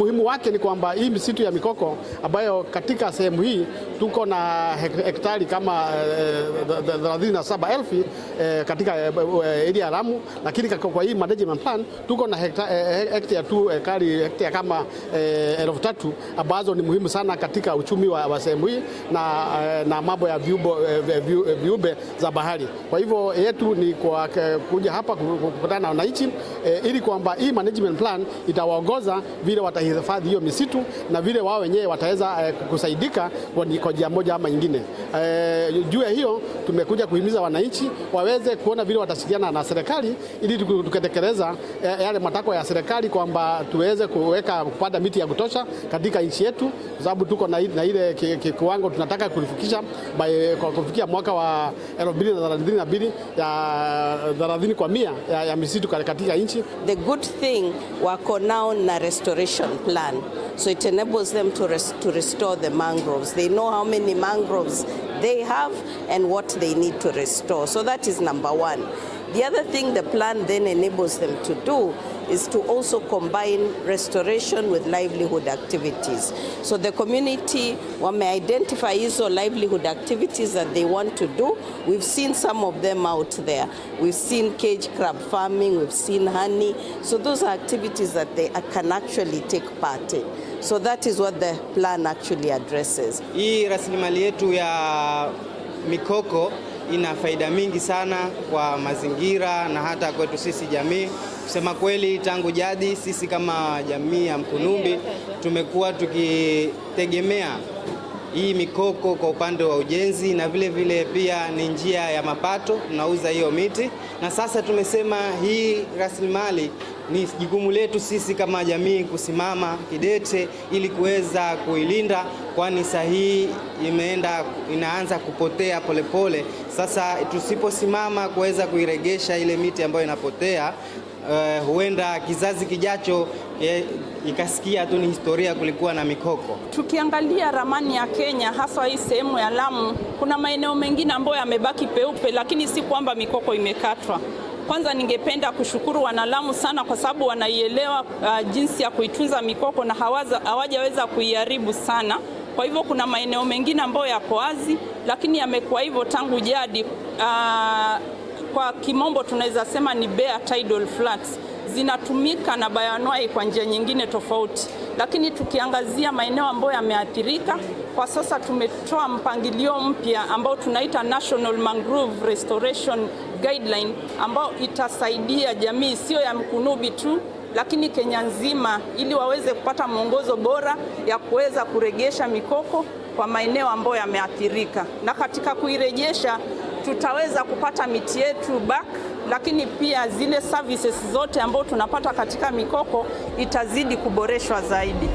umuhimu wake ni kwamba hii misitu ya mikoko ambayo katika sehemu hii tuko na hektari kama 37,000 katika area ya Lamu, lakini kwa hii management plan tuko na hekta kama 3,000 ambazo ni muhimu sana katika uchumi wa sehemu hii na mambo ya viumbe za bahari. Kwa hivyo yetu ni kwa kuja hapa kukutana na wananchi ili kwamba hii management plan itawaongoza vile watahifadhi hiyo misitu na vile wao wenyewe wataweza kusaidika kwa njia moja ama nyingine. Juu ya hiyo tumekuja kuhimiza wananchi waweze kuona vile watashirikiana na serikali ili tukatekeleza yale matakwa ya serikali kwamba tuweze kupanda miti ya kutosha katika nchi yetu, kwa sababu tuko na ile kiwango tunataka kufikisha kufikia mwaka wa 2032 ya 30% ya misitu katika nchi. The good thing wako now na restoration plan, so it enables them to restore the mangroves. They know how many mangroves they have and what they need to restore. So that is number one. The other thing the plan then enables them to do is to also combine restoration with livelihood activities. So the community wame-identify hizo livelihood activities that they want to do. We've seen some of them out there. We've seen cage crab farming, we've seen honey. So those are activities that they can actually take part in. So that is what the plan actually addresses. Hii rasilimali yetu ya mikoko ina faida mingi sana kwa mazingira na hata kwetu sisi jamii. Kusema kweli, tangu jadi sisi kama jamii ya Mkunumbi tumekuwa tukitegemea hii mikoko kwa upande wa ujenzi, na vile vile pia ni njia ya mapato, tunauza hiyo miti. Na sasa tumesema hii rasilimali ni jukumu letu sisi kama jamii kusimama kidete ili kuweza kuilinda, kwani sahihi inaanza kupotea polepole. Sasa tusiposimama kuweza kuiregesha ile miti ambayo inapotea, huenda kizazi kijacho ikasikia tu ni historia kulikuwa na mikoko. Tukiangalia ramani ya Kenya, hasa hii sehemu ya Lamu, kuna maeneo mengine ambayo yamebaki peupe, lakini si kwamba mikoko imekatwa. Kwanza ningependa kushukuru wanalamu sana kwa sababu wanaielewa jinsi ya kuitunza mikoko na hawajaweza kuiharibu sana. Kwa hivyo kuna maeneo mengine ambayo yako wazi, lakini yamekuwa hivyo tangu jadi. Kwa kimombo tunaweza sema ni bare tidal flats. Zinatumika na bayoanuai kwa njia nyingine tofauti. Lakini tukiangazia maeneo ambayo yameathirika, kwa sasa tumetoa mpangilio mpya ambao tunaita National Mangrove Restoration Guideline, ambao itasaidia jamii sio ya Mkunumbi tu lakini Kenya nzima, ili waweze kupata mwongozo bora ya kuweza kurejesha mikoko kwa maeneo ambayo yameathirika. Na katika kuirejesha tutaweza kupata miti yetu back, lakini pia zile services zote ambazo tunapata katika mikoko itazidi kuboreshwa zaidi.